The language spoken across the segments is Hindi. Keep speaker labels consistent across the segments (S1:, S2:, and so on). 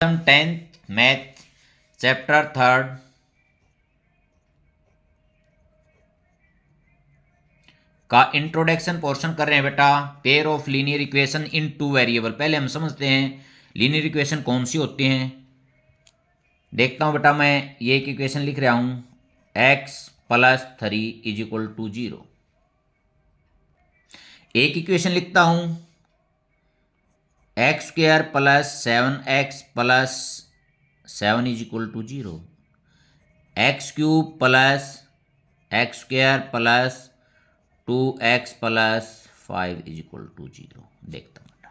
S1: 10th मैथ चैप्टर 3 का इंट्रोडक्शन पोर्शन कर रहे हैं बेटा। Pair of linear equation in two variable. पहले हम समझते हैं लीनियर इक्वेशन कौन सी होती हैं। देखता हूं बेटा, मैं ये एक इक्वेशन लिख रहा हूं, x + 3 = 0। एक इक्वेशन लिखता हूं x² + 7x + 7 = 0। x³ + x² + 2x + 5 = 0। देखता हूं बेटा,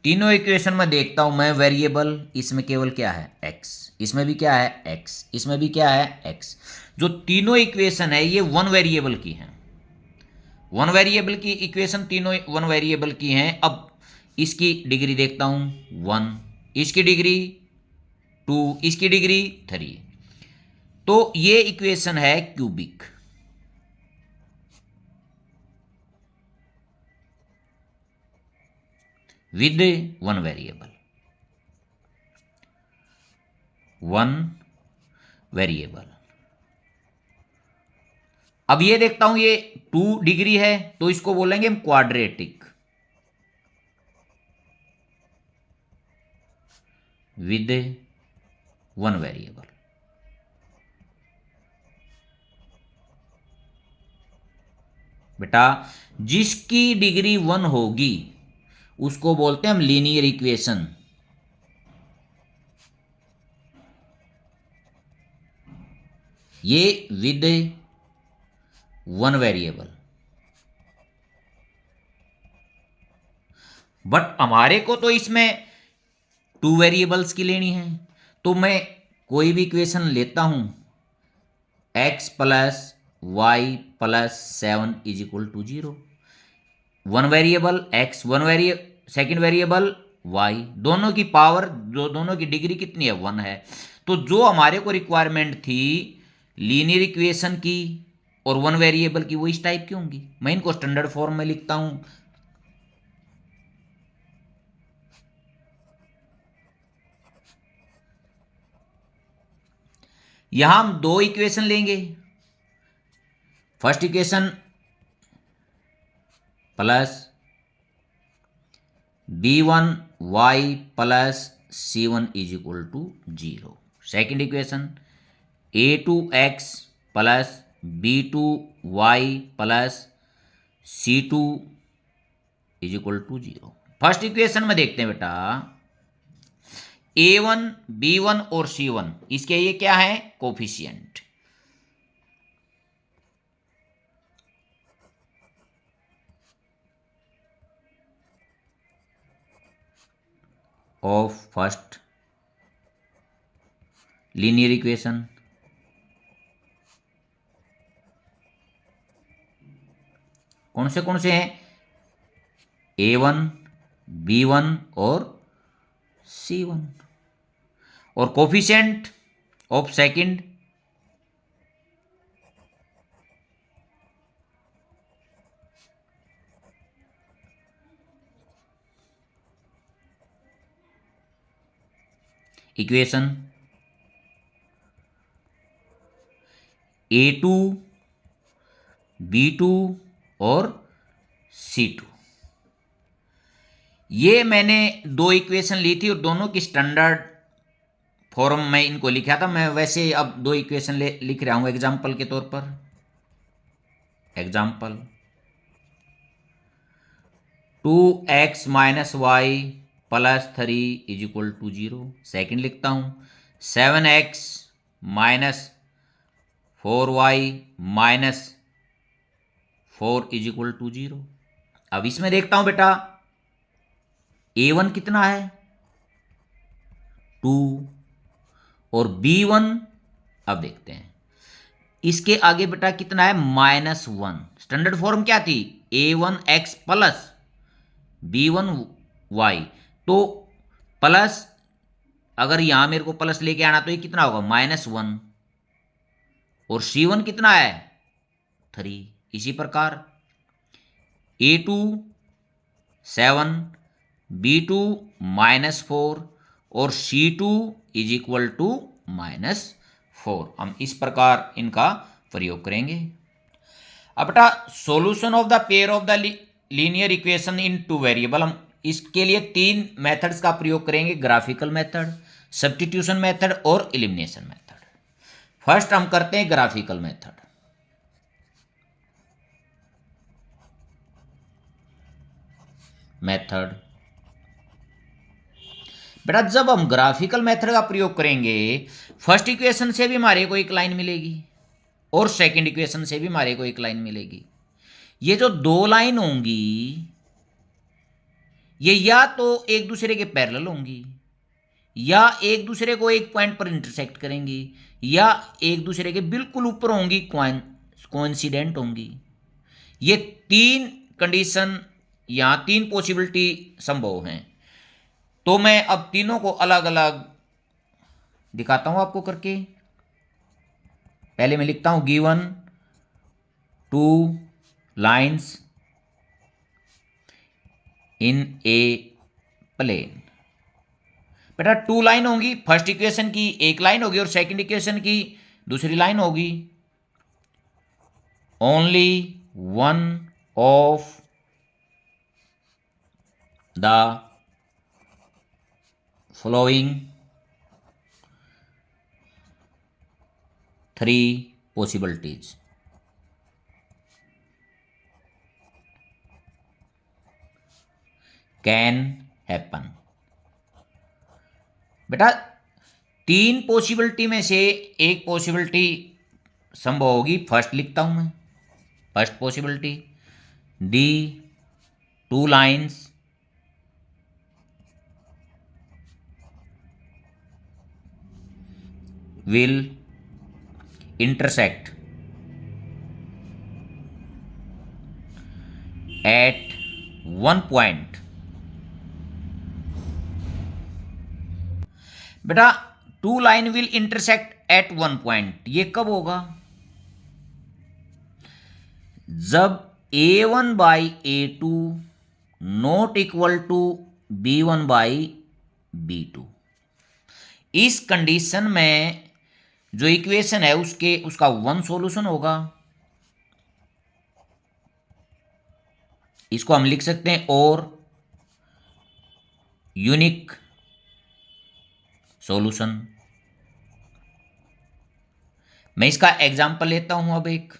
S1: तीनों इक्वेशन में देखता हूं मैं वेरिएबल, इसमें केवल क्या है x, इसमें भी क्या है x, इसमें भी क्या है x। जो तीनों इक्वेशन है ये वन वेरिएबल की हैं। वन वेरिएबल की इक्वेशन तीनों वन वेरिएबल की हैं। अब इसकी डिग्री देखता हूं 1, इसकी डिग्री 2, इसकी डिग्री 3। तो ये इक्वेशन है cubic. With one variable, one variable. अब ये देखता हूं ये 2 डिग्री है तो इसको बोलेंगे हम क्वाड्रेटिक विद वन वेरिएबल। बेटा जिसकी डिग्री 1 होगी उसको बोलते हैं हम लीनियर इक्वेशन। ये विद वन वेरिएबल। बट हमारे को तो इसमें 2 वेरिएबल्स की लेनी है, तो मैं कोई भी इक्वेशन लेता हूं x + y + 7 = 0। One variable x, second variable y, दोनों की पावर, जो दोनों की डिग्री कितनी है 1 है। तो जो हमारे को रिक्वायरमेंट थी लीनियर इक्वेशन की और वन वेरिएबल की, वो इस टाइप की होंगी। मैं इनको स्टैंडर्ड फॉर्म में लिखता हूं। यहां हम 2 इक्वेशन लेंगे। First equation plus b1y + c1 = 0। Second equation a2x + b2y + c2 = 0। First equation में देखते हैं बेटा, a1, b1 और c1 इसके ये क्या है coefficient. Of first linear equation. कौन से हैं a1, b1 और c1। और coefficient of second equation a2, b2 और c2। ये मैंने 2 इक्वेशन ली थी और दोनों की स्टैंडर्ड फॉर्म में इनको लिखा था। मैं वैसे अब 2 इक्वेशन लिख रहा हूं एग्जाम्पल के तौर पर। Example 2x - y + 3 = 0। सेकेंड लिखता हूं 7x - 4y - 4 = 0। अब इसमें देखता हूं बेटा a1 कितना है 2 और b1, अब देखते हैं इसके आगे बेटा कितना है -1। स्टैंडर्ड फॉर्म क्या थी a1x + b1y। तो प्लस, अगर यहां मेरे को प्लस लेके आना तो ये कितना होगा -1 और c1 कितना है 3। इसी प्रकार a2 7, b2 -4 और C2 इज इक्वल टू -4। हम इस प्रकार इनका प्रयोग करेंगे। अब बेटा solution of the pair of the linear equation in two variable, हम इसके लिए तीन मेथड्स का प्रयोग करेंगे, ग्राफिकल मेथड, सब्स्टिट्यूशन मेथड और एलिमिनेशन मेथड। फर्स्ट हम करते हैं ग्राफिकल मेथड। बेटा जब हम ग्राफिकल मेथड का प्रयोग करेंगे, फर्स्ट इक्वेशन से भी हमारे को एक लाइन मिलेगी और सेकंड इक्वेशन से भी हमारे को एक लाइन मिलेगी। ये जो दो लाइन होंगी ये या तो एक दूसरे के पैरेलल होंगी, या एक दूसरे को एक पॉइंट पर इंटरसेक्ट करेंगी, या एक दूसरे के बिल्कुल ऊपर होंगी, कोइंसिडेंट होंगी। ये तीन कंडीशन या तीन पॉसिबिलिटी संभव हैं। तो मैं अब तीनों को अलग अलग दिखाता हूं आपको करके। पहले मैं लिखता हूं given two lines in a plane. बेटा टू लाइन होंगी, फर्स्ट इक्वेशन की एक लाइन होगी और सेकंड इक्वेशन की दूसरी लाइन होगी। Only one of the following three possibilities can happen. बेटा तीन पॉसिबिलिटी में से एक पॉसिबिलिटी संभव होगी। फर्स्ट लिखता हूं मैं, first possibility, the two lines will intersect at one point। बेटा two line will intersect at one point, ये कब होगा? जब A1 by A2 not equal to B1 by B2। इस कंडीशन में जो इक्वेशन है उसका वन सॉल्यूशन होगा। इसको हम लिख सकते हैं और यूनिक सॉल्यूशन। मैं इसका एग्जांपल लेता हूं अब एक।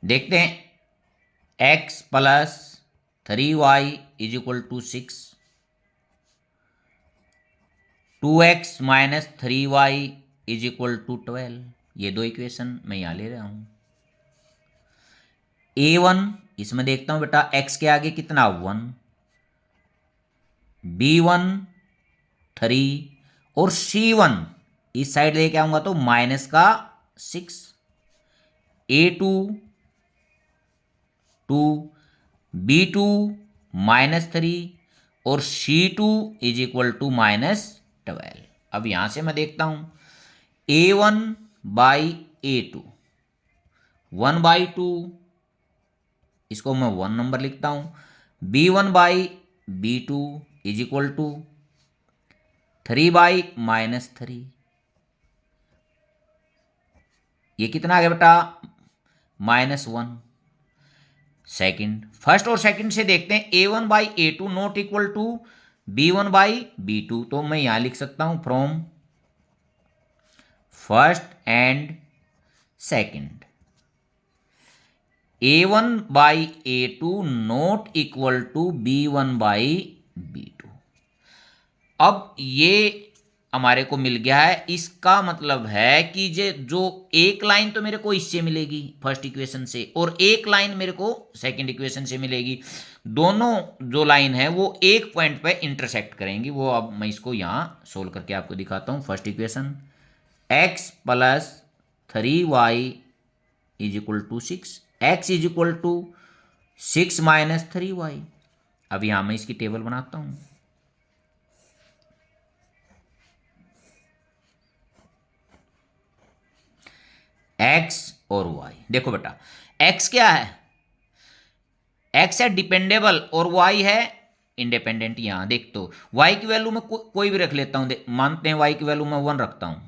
S1: देखते हैं x plus 3y is equal to 6, 2x minus 3y is equal to 12। ये दो इक्वेशन मैं यहां ले रहा हूं। A1 इसमें देखता हूं बेटा x के आगे कितना 1, B1 3 और C1 इस साइड लेके आऊंगा तो माइनस का 6, A2 2, B2 -3 और C2 इज इक्वल टू -12। अब यहां से मैं देखता हूं A1 बाई A2 1 बाई 2, इसको मैं 1 नंबर लिखता हूं। B1 by B2 is equal to 3 by -3। ये कितना आ गया बेटा -1। सेकंड, फर्स्ट और सेकंड से देखते हैं A1 by A2 not equal to B1 by B2। तो मैं यहां लिख सकता हूं from first and second A1 by A2 not equal to B1 by B2। अब ये हमारे को मिल गया है। इसका मतलब है कि जो एक लाइन तो मेरे को इससे मिलेगी फर्स्ट इक्वेशन से और एक लाइन मेरे को सेकंड इक्वेशन से मिलेगी। दोनों जो लाइन है वो एक पॉइंट पे इंटरसेक्ट करेंगी। वो अब मैं इसको यहाँ सोल्व करके आपको दिखाता हूँ। First equation x plus 3y is equal to 6, x is equal to 6 minus 3y। अब यहाँ मैं इसकी टेबल बनाता हूँ। x और y, देखो बेटा x क्या है, एक्स है डिपेंडेबल और वाई है इंडिपेंडेंट। यहां देख तो वाई की वैल्यू में कोई भी रख लेता हूं, मानते हैं वाई की वैल्यू में 1 रखता हूं,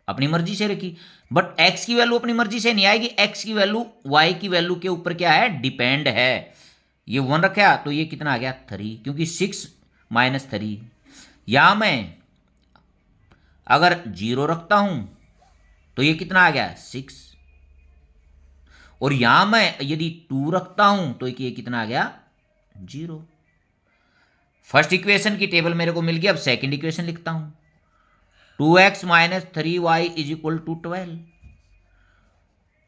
S1: अपनी मर्जी से रखी। बट एक्स की वैल्यू अपनी मर्जी से नहीं आएगी, एक्स की वैल्यू वाई की वैल्यू के ऊपर क्या है, डिपेंड है। ये 1 रखा तो ये कितना आ गया 3, क्योंकि 6 - 3। या मैं अगर 0 रखता हूं तो ये कितना आ गया 6, और यहां मैं यदि 2 रखता हूं तो ये कितना आ गया 0। फर्स्ट इक्वेशन की टेबल मेरे को मिल गई। अब सेकंड इक्वेशन लिखता हूं, 2x - 3y = 12।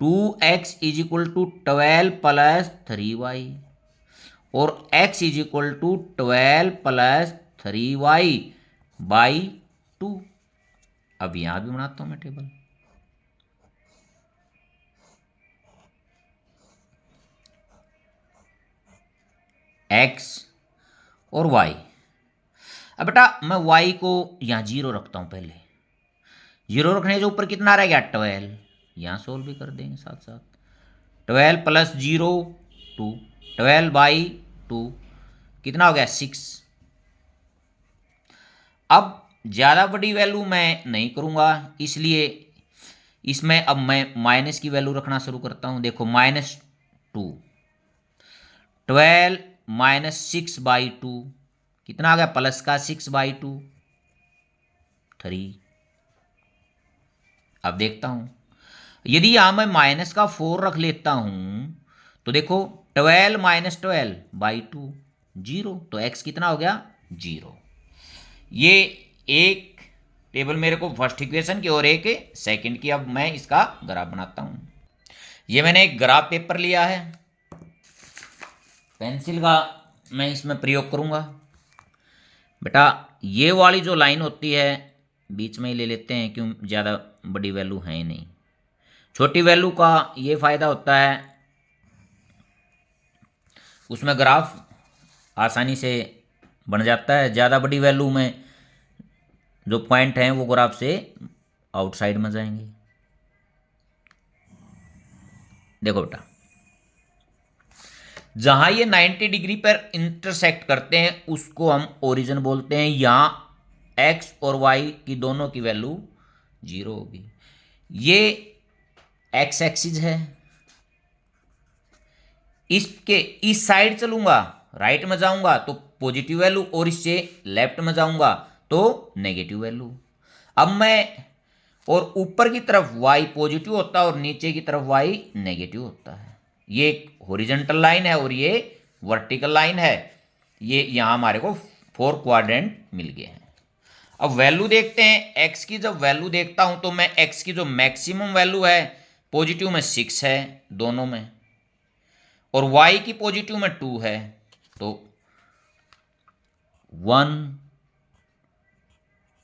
S1: 2x = 12 + 3y और x = 12 + 3y/2। अब यहां भी बनाता हूं मैं टेबल। x और y। अब बेटा मैं y को यहां 0 रखता हूं, पहले 0 रखने के ऊपर कितना रह गया 12। यहां सोल्व भी कर देंगे साथ साथ। 12 + 0 2, 12/2 कितना हो गया 6। अब ज़्यादा बड़ी वैल्यू मैं नहीं करूँगा, इसलिए इसमें अब मैं माइनस की वैल्यू रखना शुरू करता हूँ। देखो -2, 12 - 6/2 कितना आ गया, प्लस का 6/2 3। अब देखता हूँ यदि यहां मैं माइनस का 4 रख लेता हूं तो देखो 12 - 12/2 0, तो x कितना हो गया 0। ये एक टेबल मेरे को फर्स्ट इक्वेशन की और एक सेकंड की। अब मैं इसका ग्राफ बनाता हूं। ये मैंने एक ग्राफ पेपर लिया है, पेंसिल का मैं इसमें प्रयोग करूंगा। बेटा ये वाली जो लाइन होती है बीच में ही ले लेते हैं, क्यों ज़्यादा बड़ी वैल्यू है ही नहीं। छोटी वैल्यू का ये फ़ायदा होता है, उसमें ग्राफ आसानी से बन जाता है। ज़्यादा बड़ी वैल्यू में जो पॉइंट हैं वो ग्राफ से आउटसाइड में जाएंगे। देखो बेटा जहां ये 90 डिग्री पर इंटरसेक्ट करते हैं उसको हम ओरिजिन बोलते हैं। यहां x और y की दोनों की वैल्यू 0 होगी। ये x एक्सिस है, इसके इस साइड चलूंगा, राइट में जाऊंगा तो पॉजिटिव वैल्यू, और इससे लेफ्ट में जाऊंगा तो नेगेटिव वैल्यू। अब मैं और ऊपर की तरफ y पॉजिटिव होता है और नीचे की तरफ y नेगेटिव होता है। ये एक हॉरिजॉन्टल लाइन है और ये वर्टिकल लाइन है। ये यहाँ हमारे को 4 क्वाड्रेंट मिल गए हैं। अब वैल्यू देखते हैं। x की जब वैल्यू देखता हूं तो मैं x की जो मैक्सिमम वैल्यू है पॉजिटिव में 6 है दोनों में, और y की पॉजिटिव में 2 है, तो 1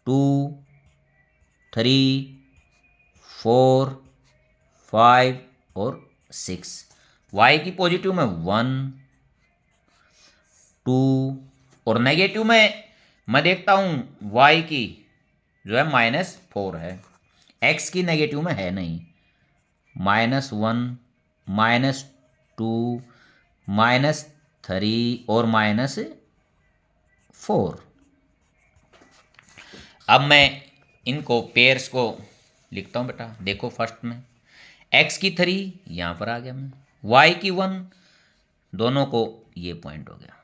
S1: 2 3 4 5 और 6। y की पॉजिटिव में 1 2, और नेगेटिव में मैं देखता हूं y की जो है -4 है, x की नेगेटिव में है नहीं। -1 -2 -3 और -4। अब मैं इनको पेयर्स को लिखता हूं बेटा। देखो फर्स्ट में x की 3 यहां पर आ गया मैं, y की 1, दोनों को ये पॉइंट हो गया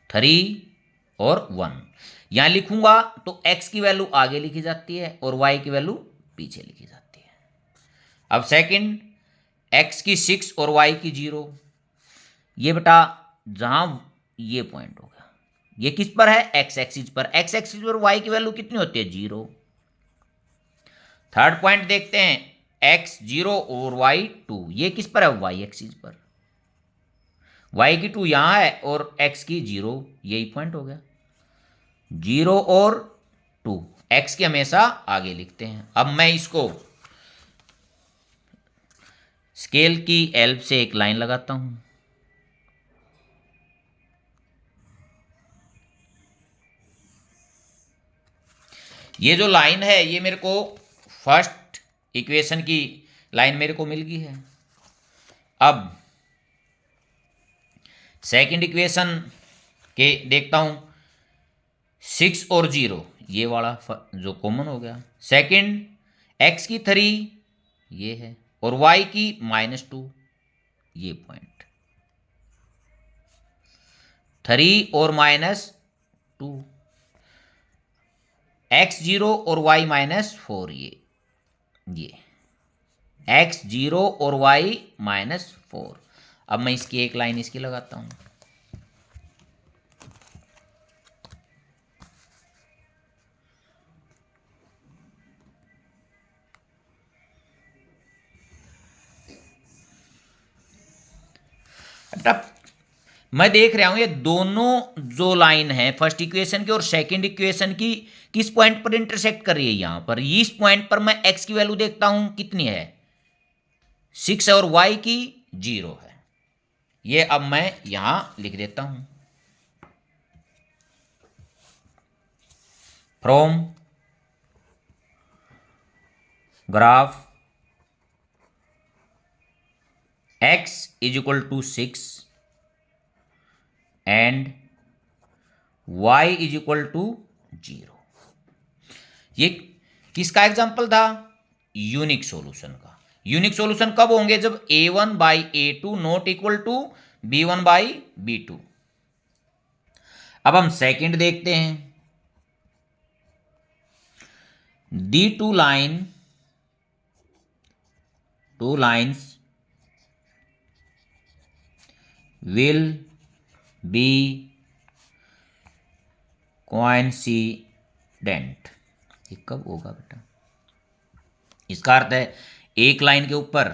S1: 3 और 1। यहां लिखूंगा तो x की वैल्यू आगे लिखी जाती है और y की वैल्यू पीछे लिखी जाती है। अब सेकंड x की 6 और y की 0। ये बेटा जहां ये पॉइंट होगा, ये किस पर है x एक्सिस पर, x एक्सिस पर y की वैल्यू कितनी होती है 0। थर्ड पॉइंट देखते हैं x 0 और y 2, ये किस पर है y एक्सिस पर, y की 2 यहां है और x की 0, यही पॉइंट हो गया 0 और 2। x की हमेशा आगे लिखते हैं। अब मैं इसको स्केल की हेल्प से एक लाइन लगाता हूं। ये जो लाइन है ये मेरे को फर्स्ट इक्वेशन की लाइन मेरे को मिल गई है। अब सेकंड इक्वेशन के देखता हूं, 6 और 0 ये वाला जो कॉमन हो गया। सेकंड, x की 3 ये है और y की -2, ये पॉइंट 3 और -2, x0 और y -4, ये x0 और y -4। अब मैं इसकी एक लाइन इसकी लगाता हूं। अब मैं देख रहा हूं ये दोनों जो लाइन है फर्स्ट इक्वेशन की और सेकंड इक्वेशन की किस पॉइंट पर इंटरसेक्ट कर रही है। यहां पर इस पॉइंट पर मैं x की वैल्यू देखता हूं कितनी है, 6 है और y की 0 है। ये अब मैं यहां लिख देता हूं, from graph x is equal to 6 and y is equal to 0। ये किसका एग्जाम्पल था, यूनिक सॉल्यूशन का। यूनिक सॉल्यूशन कब होंगे, जब a1/a2 not equal to b1/b2। अब हम सेकंड देखते हैं, the two lines will be coincident। ये कब होगा बेटा, इसका अर्थ है एक लाइन के ऊपर,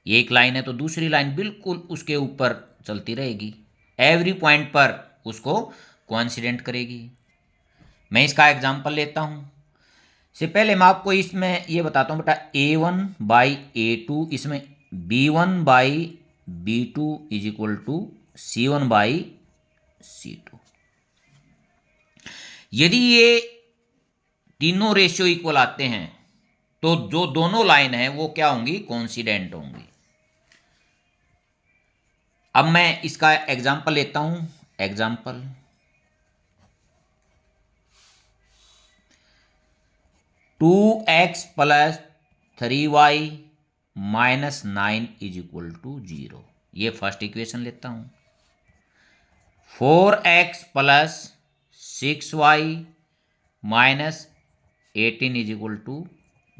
S1: एक लाइन है तो दूसरी लाइन बिल्कुल उसके ऊपर चलती रहेगी, एवरी पॉइंट पर उसको कोइंसिडेंट करेगी। मैं इसका एग्जांपल लेता हूं। से पहले मैं आपको इसमें ये बताता हूं बेटा, a1/a2 इसमें b1/b2 is equal to c1/c2। यदि ये तीनों रेशियो इक्वल आते हैं तो जो दोनों लाइन है वो क्या होंगी, कोइंसिडेंट होंगी। अब मैं इसका एग्जांपल लेता हूं, example 2x + 3y - 9 is equal to 0। ये फर्स्ट इक्वेशन लेता हूं। 4x + 6y - 18 is equal to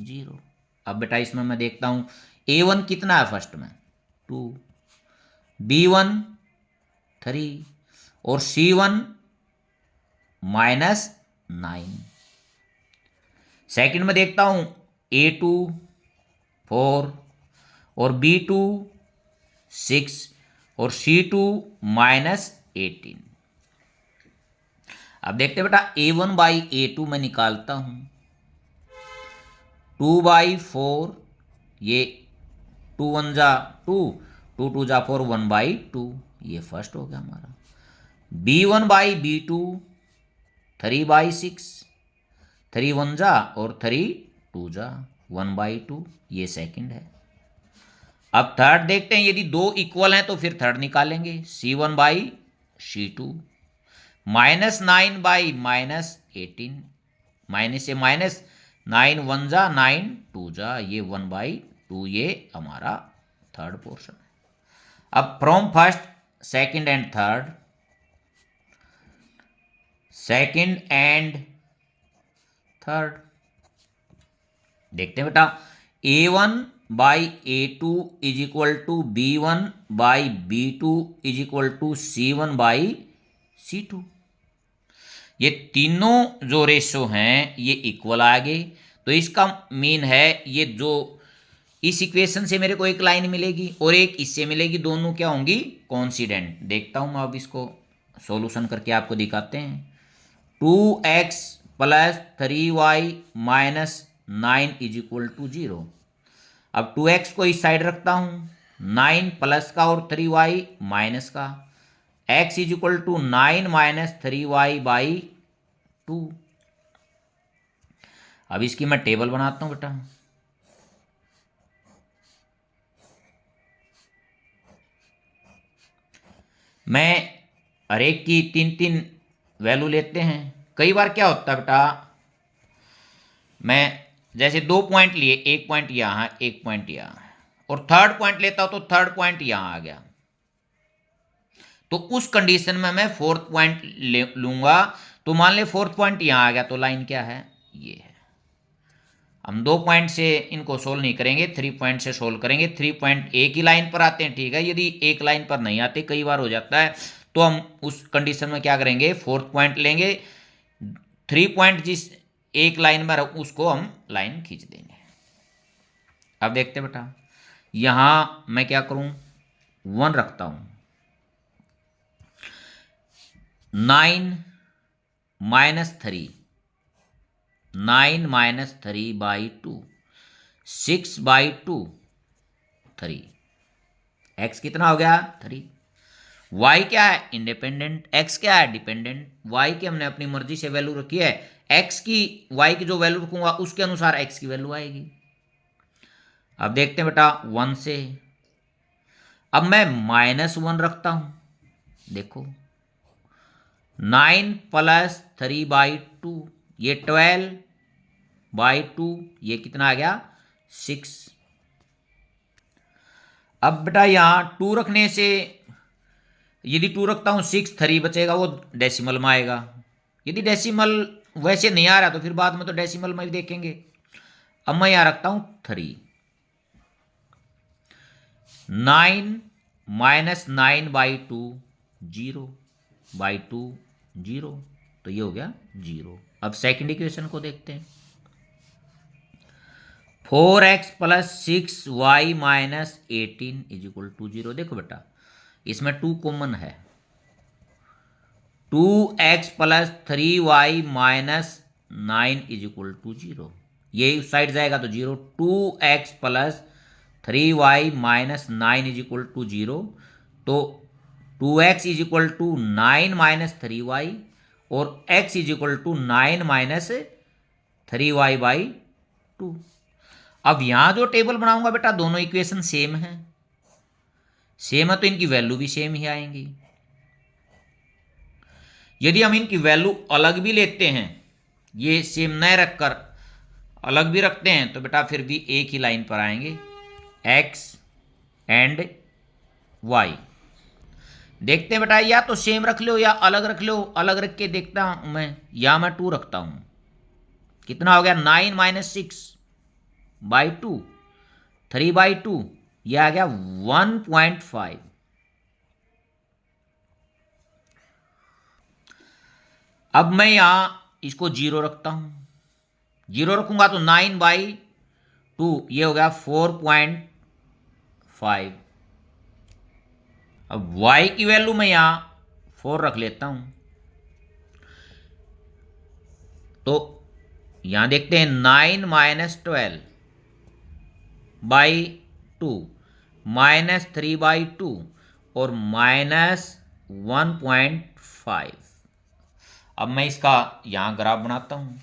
S1: 0। अब बेटा इसमें मैं देखता हूं a1 कितना है, फर्स्ट में 2, b1 3 और c1 -9। सेकंड में देखता हूं a2 4 और b2 6 और c2 -18। अब देखते हैं बेटा a1/a2 में निकालता हूं, 2/4, ये 2 1 जा 2, 2 2 जा 4, 1/2, ये फर्स्ट हो गया हमारा। b1/b2 3/6, 3 1 जा और 3 2 जा 1/2, ये सेकंड है। अब थर्ड देखते हैं, यदि दो इक्वल हैं तो फिर थर्ड निकालेंगे, c1/c2 -9/-18, माइनस से माइनस, 9 1 जा 9 2 जा, ये 1/2, ये हमारा थर्ड पोर्शन है। अब from first second and third, second and third देखते हैं बेटा, a1/a2 is equal to b1/b2 is equal to c1/c2। ये तीनों जो रेशो हैं ये इक्वल आ गए, तो इसका मीन है ये जो इस इक्वेशन से मेरे को एक लाइन मिलेगी और एक इससे मिलेगी, दोनों क्या होंगी, कोइंसिडेंट। देखता हूं मैं अब इसको सॉल्यूशन करके आपको दिखाते हैं। 2x + 3y - 9 is equal to 0। अब 2x को इस साइड रखता हूं, 9 प्लस का और 3y माइनस का, x is equal to 9 - 3y/2। अब इसकी मैं टेबल बनाता हूं बेटा, मैं हर एक की 3 3 वैल्यू लेते हैं। कई बार क्या होता है बेटा, मैं जैसे 2 पॉइंट लिए, एक पॉइंट यहाँ, एक पॉइंट यहाँ, और थर्ड पॉइंट लेता हूं तो थर्ड पॉइंट यहाँ आ गया, तो उस कंडीशन में मैं फोर्थ पॉइंट ले लूंगा। तो मान ले फोर्थ पॉइंट यहां आ गया, तो लाइन क्या है, ये है। हम 2 पॉइंट से इनको सोल्व नहीं करेंगे, 3 पॉइंट से सोल्व करेंगे। 3 पॉइंट एक ही लाइन पर आते हैं, ठीक है। यदि एक लाइन पर नहीं आते, कई बार हो जाता है, तो हम उस कंडीशन में क्या करेंगे, फोर्थ पॉइंट लेंगे। 3 पॉइंट जिस एक लाइन में उसको हम लाइन खींच देंगे। अब देखते बेटा, यहां मैं क्या करूं, 1 रखता हूं। 9 - 3, 9 - 3/2, 6/2, 3। एक्स कितना हो गया, 3। वाई क्या है, इंडिपेंडेंट। एक्स क्या है, डिपेंडेंट। वाई की हमने अपनी मर्जी से वैल्यू रखी है। एक्स की, वाई की जो वैल्यू रखूंगा उसके अनुसार एक्स की वैल्यू आएगी। अब देखते हैं बेटा 1 से। अब मैं -1 रखता हूं। देखो 9 + 3/2, ये 12/2, ये कितना आ गया, 6। अब बेटा यहां 2 रखने से, यदि 2 रखता हूं 6, 3 बचेगा, वो डेसिमल में आएगा। यदि डेसिमल वैसे नहीं आ रहा तो फिर बाद में तो डेसिमल में भी देखेंगे। अब मैं यहां रखता हूं 3। 9 - 9/2, 0/2, 0, तो ये हो गया 0। अब सेकंड इक्वेशन को देखते हैं। 4x + 6y - 18 = 0। देखो बेटा, इसमें 2 कॉमन है। 2x + 3y - 9 = 0। ये उस साइड जाएगा तो 0। 2x + 3y - 9 = 0। तो 2x = 9 - 3y, और x = 9 - 3y/2। अब यहां जो टेबल बनाऊंगा बेटा, दोनों इक्वेशन सेम है। सेम है तो इनकी वैल्यू भी सेम ही आएंगी। यदि हम इनकी वैल्यू अलग भी लेते हैं, ये सेम न रखकर अलग भी रखते हैं, तो बेटा फिर भी एक ही लाइन पर आएंगे, x एंड y। देखते हैं बेटा, या तो सेम रख लो या अलग रख लो। अलग रख के देखता हूं मैं, या मैं 2 रखता हूं। कितना हो गया, 9 - 6/2, 3/2, यह आ गया 1.5। अब मैं यहां इसको 0 रखता हूं। 0 रखूंगा तो 9/2, ये हो गया 4.5। अब y की वैल्यू मैं यहां 4 रख लेता हूं। तो यहां देखते हैं 9 - 12/2, -3/2, और -1.5। अब मैं इसका यहां ग्राफ बनाता हूं।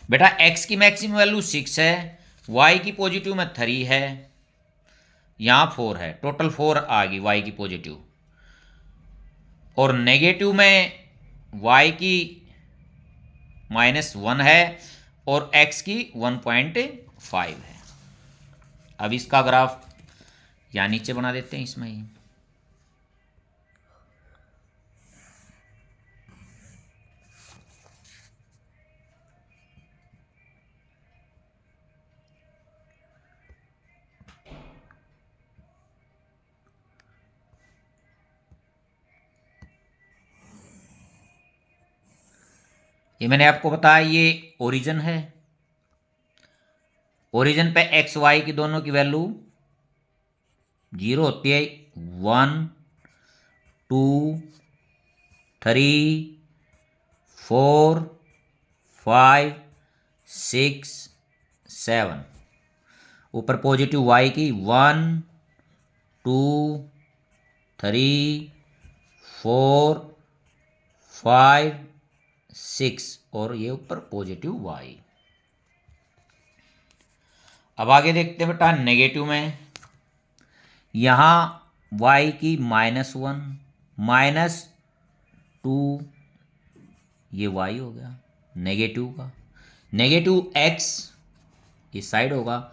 S1: बेटा x की मैक्सिमम वैल्यू 6 है, y की पॉजिटिव में 3 है, यहां 4 है, टोटल 4 आ गई y की पॉजिटिव। और नेगेटिव में y की -1 है, और x की 1.5 है। अब इसका ग्राफ यहाँ नीचे बना देते हैं इसमें ही। ये मैंने आपको बताया, ये ओरिजिन है। ओरिजिन पे एक्स वाई की दोनों की वैल्यू 0 होती है। 1, 2, 3, 4, 5, 6, 7। ऊपर पॉजिटिव वाई की 1, 2, 3, 4, 5, 6, और ये ऊपर पॉजिटिव वाई। अब आगे देखते हैं बेटा नेगेटिव में। यहाँ y की -1 -2, ये y हो गया नेगेटिव का, नेगेटिव x इस साइड होगा,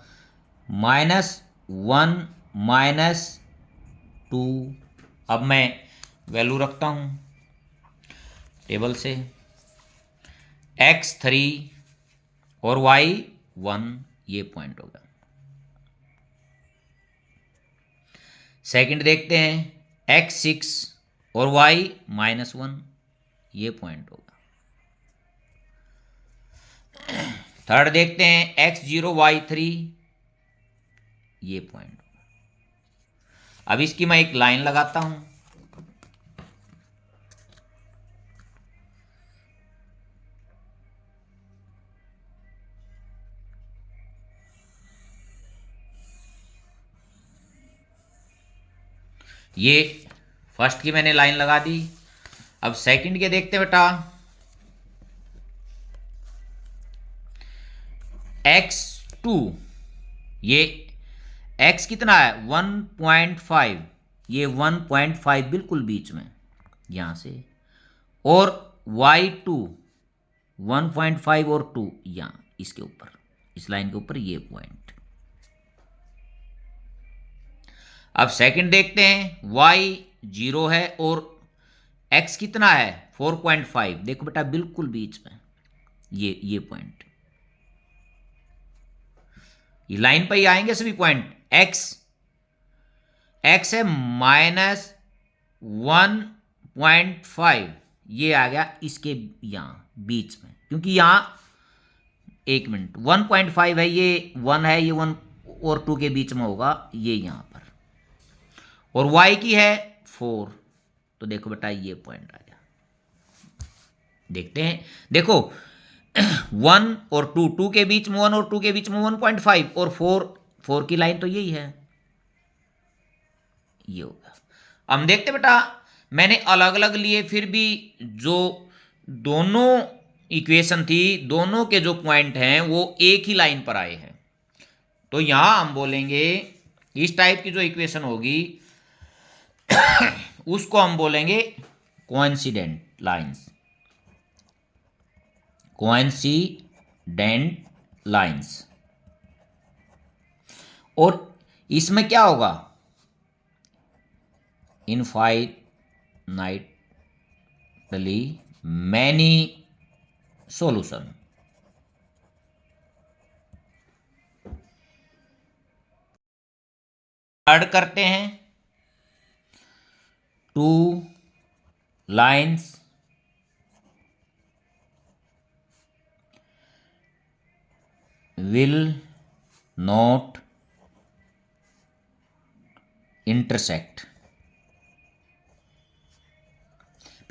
S1: -1 -2। अब मैं वैल्यू रखता हूँ टेबल से, x3 और y1, ये पॉइंट होगा। सेकंड देखते हैं, x6 और y-1, ये पॉइंट होगा। थर्ड देखते हैं, x0 y3, ये पॉइंट होगा। अब इसकी मैं एक लाइन लगाता हूं, ये फर्स्ट की मैंने लाइन लगा दी। अब सेकंड के देखते हैं बेटा, x2, ये x कितना है 1.5, ये 1.5 बिल्कुल बीच में यहां से, और y2 1.5 और 2 यहां इसके ऊपर, इस लाइन के ऊपर ये पॉइंट। अब सेकंड देखते हैं, y 0 है और x कितना है 4.5, देखो बेटा बिल्कुल बीच में ये पॉइंट, ये लाइन पर ही आएंगे सभी पॉइंट। x है -1.5, ये आ गया इसके यहां बीच में, क्योंकि यहां 1 मिनट 1.5 है, ये 1 है, ये 1 और 2 के बीच में होगा, ये यहां पर, और y की है 4, तो देखो बेटा ये पॉइंट आ गया। देखते हैं, देखो 1 और 2 के बीच में 1 और 2 के बीच में 1.5 और 4 की लाइन तो यही है, ये होगा। हम देखते बेटा, मैंने अलग अलग लिए, फिर भी जो दोनों इक्वेशन थी, दोनों के जो पॉइंट हैं वो एक ही लाइन पर आए हैं, तो यहां हम बोलेंगे इस टाइप की जो इक्वेशन होगी उसको हम बोलेंगे कोइंसिडेंट लाइंस, कोइंसिडेंट लाइंस। और इसमें क्या होगा, इनफाइनाइटली मैनी सॉल्यूशन। ऐड करते हैं, 2 लाइन्स will not intersect।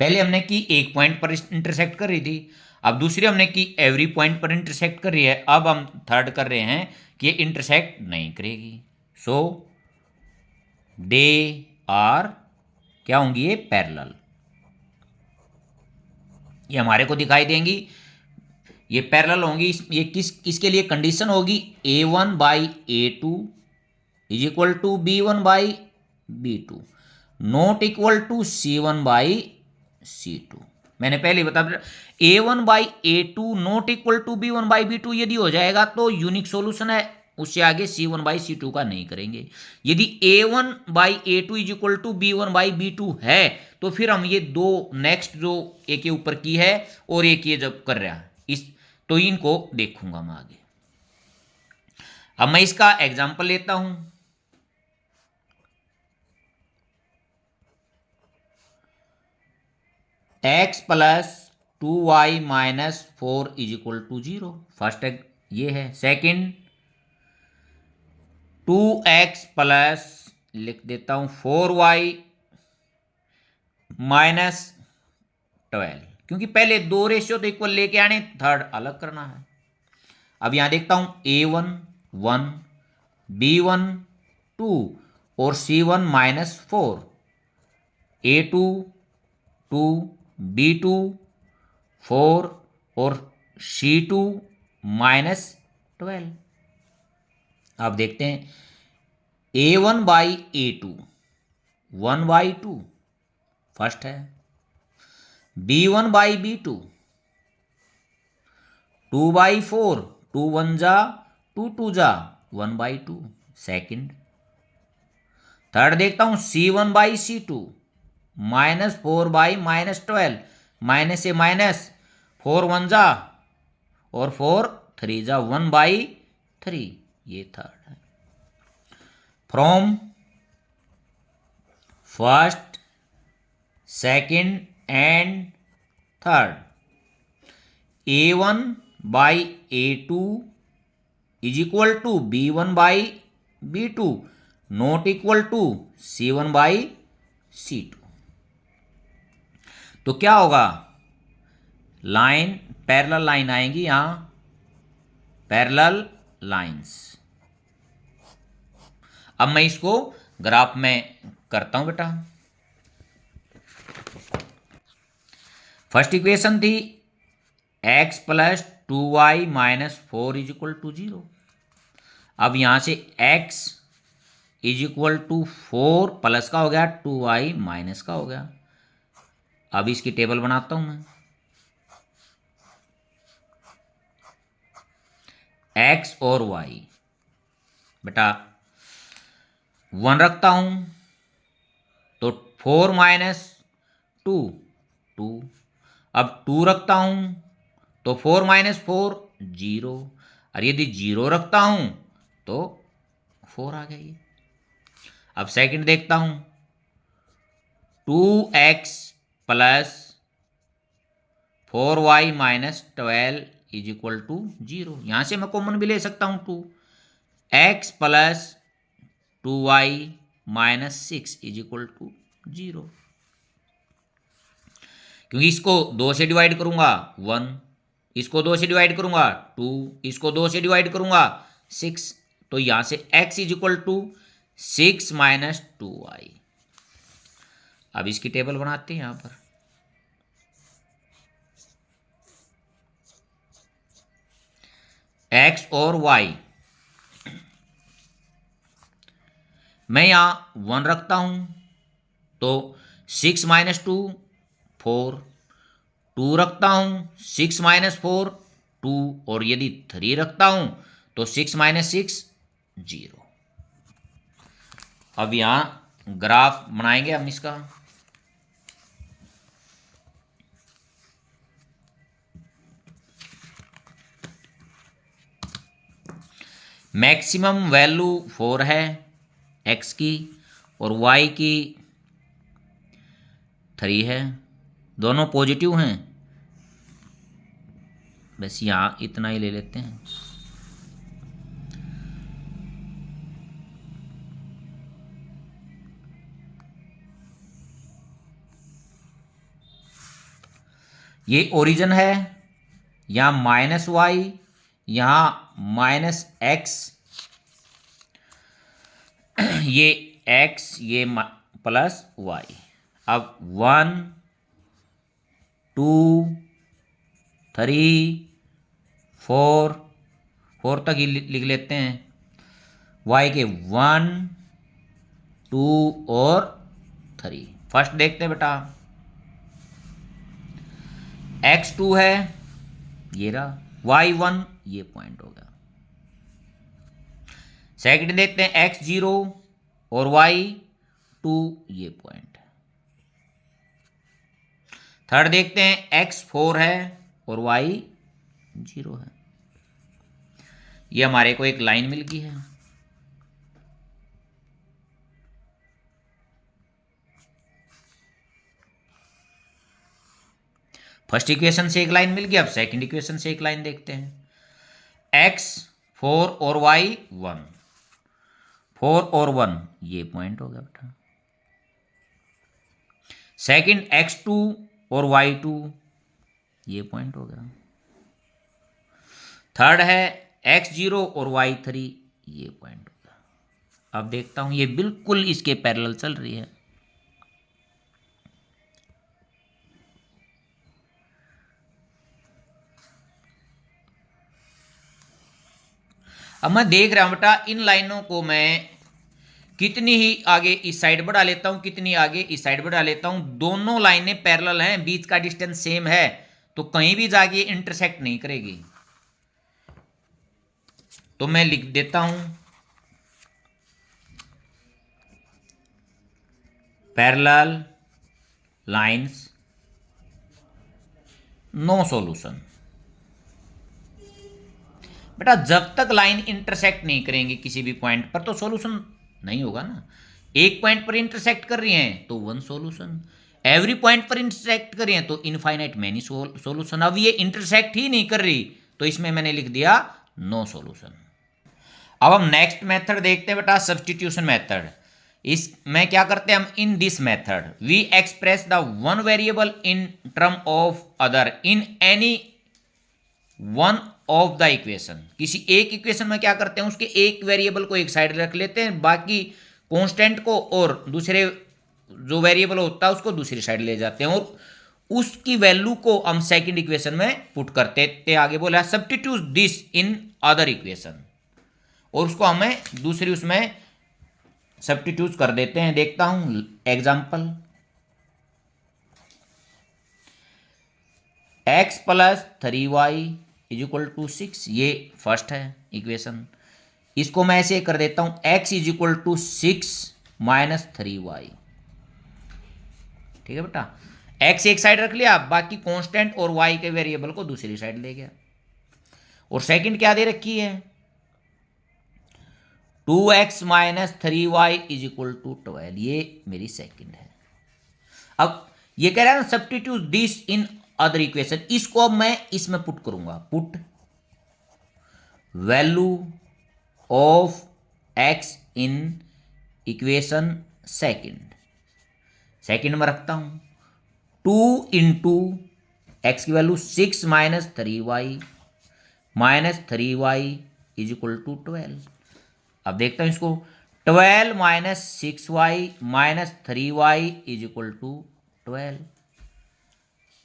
S1: पहले हमने की एक पॉइंट पर इंटरसेक्ट कर रही थी, अब दूसरी हमने की एवरी पॉइंट पर इंटरसेक्ट कर रही है, अब हम थर्ड कर रहे हैं कि ये इंटरसेक्ट नहीं करेगी, सो दे आर क्या होंगी, ये पैरेलल, ये हमारे को दिखाई देंगी, ये पैरेलल होंगी। ये किसके लिए कंडीशन होगी, a1/a2 is equal to b1/b2 not equal to c1/c2। मैंने पहले बता दिया, a1/a2 not equal to b1/b2 यदि हो जाएगा तो यूनिक सॉल्यूशन है, उससे आगे c1/c2 का नहीं करेंगे। यदि a1/a2 is equal to b1/b2 है तो फिर हम ये दो नेक्स्ट जो एक के ऊपर की है और एक ये जब कर रहा है इस, तो इनको देखूंगा मैं आगे। अब मैं इसका एग्जांपल लेता हूं, x plus 2y-4 is equal to 0, first ये है। सेकंड 2x प्लस लिख देता हूं 4y-12, क्योंकि पहले दो रेशियो तो इक्वल लेके आने, थर्ड अलग करना है। अब यहां देखता हूं a1 1, b1 2 और c1-4, a2 2, b2 4 और c2-12। अब देखते हैं A1/A2 1/2 फर्स्ट है। B1/B2 2/4 2 1 जा 2 2 जा 1/2 सेकेंड। थर्ड देखता हूं C1/C2 -4/-12 माइनस से माइनस 4 1 जा और 4 3 जा 1/3 ये थर्ड है। From first second and third A1/A2 is equal to B1/B2 not equal to C1/C2। तो क्या होगा, लाइन पैरेलल लाइन आएंगी यहां, पैरेलल लाइंस। अब मैं इसको ग्राफ में करता हूं बेटा। फर्स्ट इक्वेशन थी x + 2y - 4 is equal to 0। अब यहां से x is equal to 4 plus का हो गया 2y माइनस का हो गया। अब इसकी टेबल बनाता हूं मैं। x और y बेटा 1 रखता हूं तो 4 - 2 2। अब 2 रखता हूं तो 4 - 4 0। और यदि 0 रखता हूं तो 4 आ गया ये। अब सेकंड देखता हूं 2x + 4y - 12 is equal to 0। यहां से मैं कॉमन भी ले सकता हूं 2 x + 2y - 6 is equal to 0। क्योंकि इसको 2 से डिवाइड करूंगा 1, इसको 2 से डिवाइड करूंगा 2, इसको 2 से डिवाइड करूंगा 6। तो यहां से x is equal to 6 - 2y। अब इसकी टेबल बनाते हैं यहां पर। x और y मैं यहां 1 रखता हूं तो 6 - 2 4। 2 रखता हूं 6 - 4 2। और यदि 3 रखता हूं तो 6 - 6 0। अब यहां ग्राफ बनाएंगे हम इसका। मैक्सिमम वैल्यू 4 है x की और y की 3 है, दोनों पॉजिटिव हैं। बस यहाँ इतना ही ले लेते हैं। ये ओरिजिन है, यहाँ -y, यहाँ -x, ये x, ये +y। अब 1 2 3 4 तक ही लिख लेते हैं। y के 1 2 और 3। फर्स्ट देखते हैं बेटा, x2 है ये रहा, y1 ये पॉइंट हो गया। सेकंड देखते हैं x0 और y2 ये पॉइंट है। थर्ड देखते हैं x4 है और y0 है। ये हमारे को एक लाइन मिल गई है। फर्स्ट इक्वेशन से एक लाइन मिल गई। अब सेकंड इक्वेशन से एक लाइन देखते हैं। x4 और y1, 4 और 1 ये पॉइंट हो गया बेटा। सेकंड x2 और y2 ये पॉइंट हो गया। थर्ड है x0 और y3 ये पॉइंट हो गया। अब देखता हूं ये बिल्कुल इसके पैरेलल चल रही है। अब मैं देख रहा हूं बेटा इन लाइनों को मैं कितनी ही आगे इस साइड बढ़ा लेता हूं, कितनी आगे इस साइड बढ़ा लेता हूं, दोनों लाइनें पैरेलल हैं, बीच का डिस्टेंस सेम है, तो कहीं भी जाके इंटरसेक्ट नहीं करेगी। तो मैं लिख देता हूं पैरेलल लाइंस नो सॉल्यूशन। बेटा जब तक लाइन इंटरसेक्ट नहीं करेंगे किसी भी पॉइंट पर तो सॉल्यूशन नहीं होगा ना। एक पॉइंट पर इंटरसेक्ट कर रही हैं तो वन सॉल्यूशन, एवरी पॉइंट पर इंटरसेक्ट कर रही हैं तो इनफाइनाइट मैनी सॉल्यूशन। अब ये इंटरसेक्ट ही नहीं कर रही तो इसमें मैंने लिख दिया नो सॉल्यूशन। अब हम नेक्स्ट मेथड देखते हैं बेटा, सब्स्टिट्यूशन मेथड। इस में क्या करते हैं हम, in this method we express the one variable in term of other in any one of the equation. किसी एक इक्वेशन में क्या करते हैं, उसके एक वेरिएबल को एक साइड रख लेते हैं, बाकी कांस्टेंट को और दूसरे जो वेरिएबल होता है उसको दूसरी साइड ले जाते हैं और उसकी वैल्यू को हम सेकंड इक्वेशन में पुट करते थे। आगे बोला substitute this in other equation, और उसको हमें दूसरी उसमें सब्स्टिट्यूट कर देते हैं। देखता हूं example, x plus 3y is equal to 6, ये फर्स्ट है इक्वेशन। इसको मैं ऐसे कर देता हूं x is equal to 6 minus 3y। ठीक है बेटा, x एक साइड रख लिया, बाकी कांस्टेंट और y के वेरिएबल को दूसरी साइड ले गया। और सेकंड क्या दे रखी है, 2x minus 3y is equal to 12, ये मेरी सेकंड है। अब ये कह रहा है ना substitute this in other equation, इसको अब मैं इसमें पुट करूंगा, put value of x in equation second में रखता हूं 2 इंटू एक्स की value 6 minus 3y is equal to 12। अब देखता हूं इसको, 12 minus 6y minus 3y is equal to 12।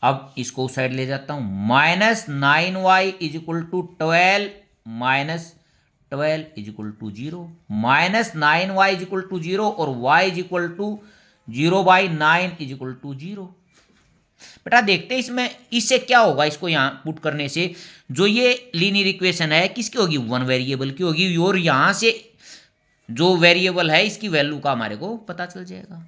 S1: अब इसको उस साइड ले जाता हूं, minus 9y is equal to 12 minus 12 is equal to 0, minus 9y is equal to 0 और y is equal to 0/9 is equal to 0। बेटा देखते हैं इसमें इससे क्या होगा, इसको यहां पुट करने से जो ये लीनियर इक्वेशन है किसकी होगी, वन वेरिएबल की होगी, और यहां से जो वेरिएबल है इसकी वैल्यू का हमारे को पता चल जाएगा।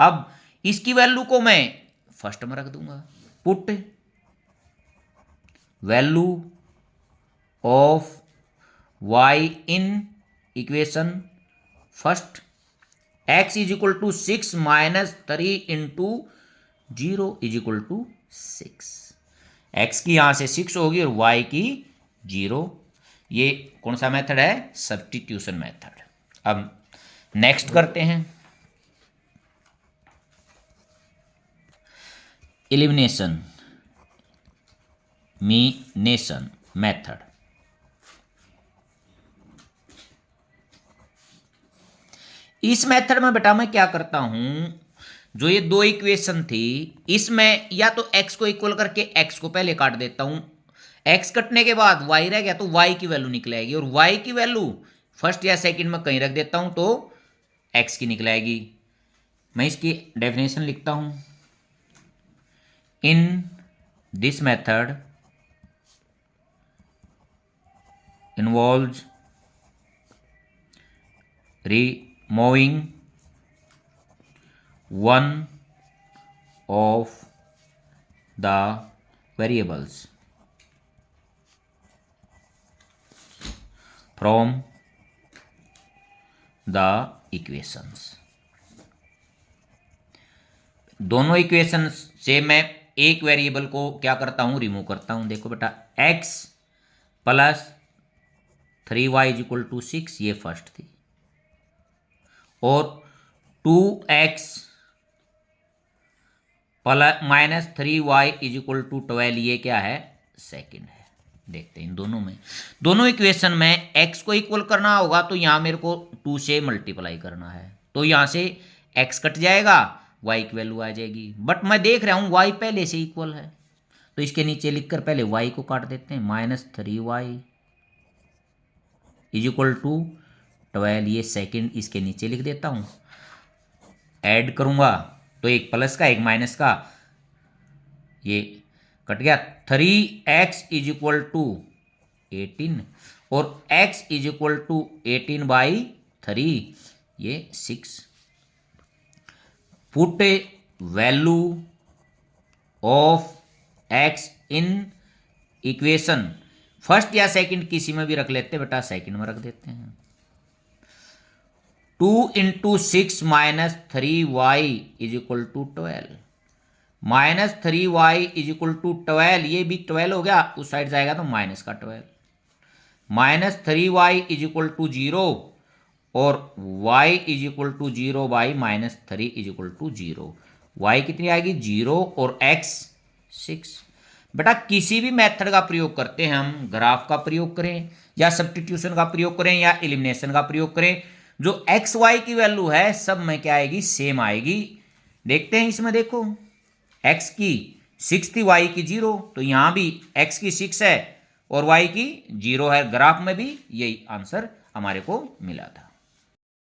S1: अब इसकी वैल्यू को मैं फर्स्ट में रख दूंगा, put value of y in equation first, x is equal to 6 minus 3 into 0 is equal to 6। x की यहां से 6 होगी और y की 0। ये कौन सा मेथड है, सब्स्टिट्यूशन मेथड। अब नेक्स्ट करते हैं एलिमिनेशन मेथड। इस मेथड में बेटा मैं क्या करता हूं, जो ये दो इक्वेशन थी इसमें या तो x को इक्वल करके x को पहले काट देता हूं, x कटने के बाद y रह गया तो y की वैल्यू निकलेगी, और y की वैल्यू फर्स्ट या सेकंड में कहीं रख देता हूं तो x की निकलेगी। मैं इसकी डेफिनेशन लिखता हूं, इन this method involves removing one of the variables from the equations। दोनों इक्वेशन से मैं एक वेरिएबल को क्या करता हूं, रिमूव करता हूं। देखो बेटा x plus 3y is equal to 6 ये फर्स्ट थी, और 2x plus minus 3y is equal to 12 ये क्या है, सेकंड है। देखते हैं इन दोनों इक्वेशन में x को इक्वल करना होगा तो यहां मेरे को 2 से मल्टीप्लाई करना है, तो यहां से x कट जाएगा, y की वैल्यू आ जाएगी। बट मैं देख रहा हूं y पहले से इक्वल है तो इसके नीचे लिखकर पहले y को काट देते हैं, minus 3y is equal to 12, ये सेकंड इसके नीचे लिख देता हूँ, ऐड करूँगा तो एक प्लस का एक माइनस का, ये कट गया। 3x इज इक्वल टू 18 और x इज इक्वल टू 18/3, ये 6। Put value of x in equation, first या सेकंड किसी में भी रख लेते हैं बेटा, सेकंड में रख देते हैं। 2 into 6 minus 3y is equal to 12, minus 3y is equal to 12, ये भी 12 हो गया, उस साइड जाएगा तो माइनस का 12, minus 3y is equal to 0 और y is equal to 0/-3 is equal to 0। y कितनी आएगी 0 और x 6। बेटा किसी भी मेथड का प्रयोग करते हैं हम, ग्राफ का प्रयोग करें या सब्स्टिट्यूशन का प्रयोग करें या एलिमिनेशन का प्रयोग करें, जो एक्स वाई की वैल्यू है सब में क्या आएगी, सेम आएगी। देखते हैं इसमें, देखो x की 6 थी, y की 0, तो यहां भी x की 6 है और y की 0 है, ग्राफ में भी यही आंसर हमारे को मिला था।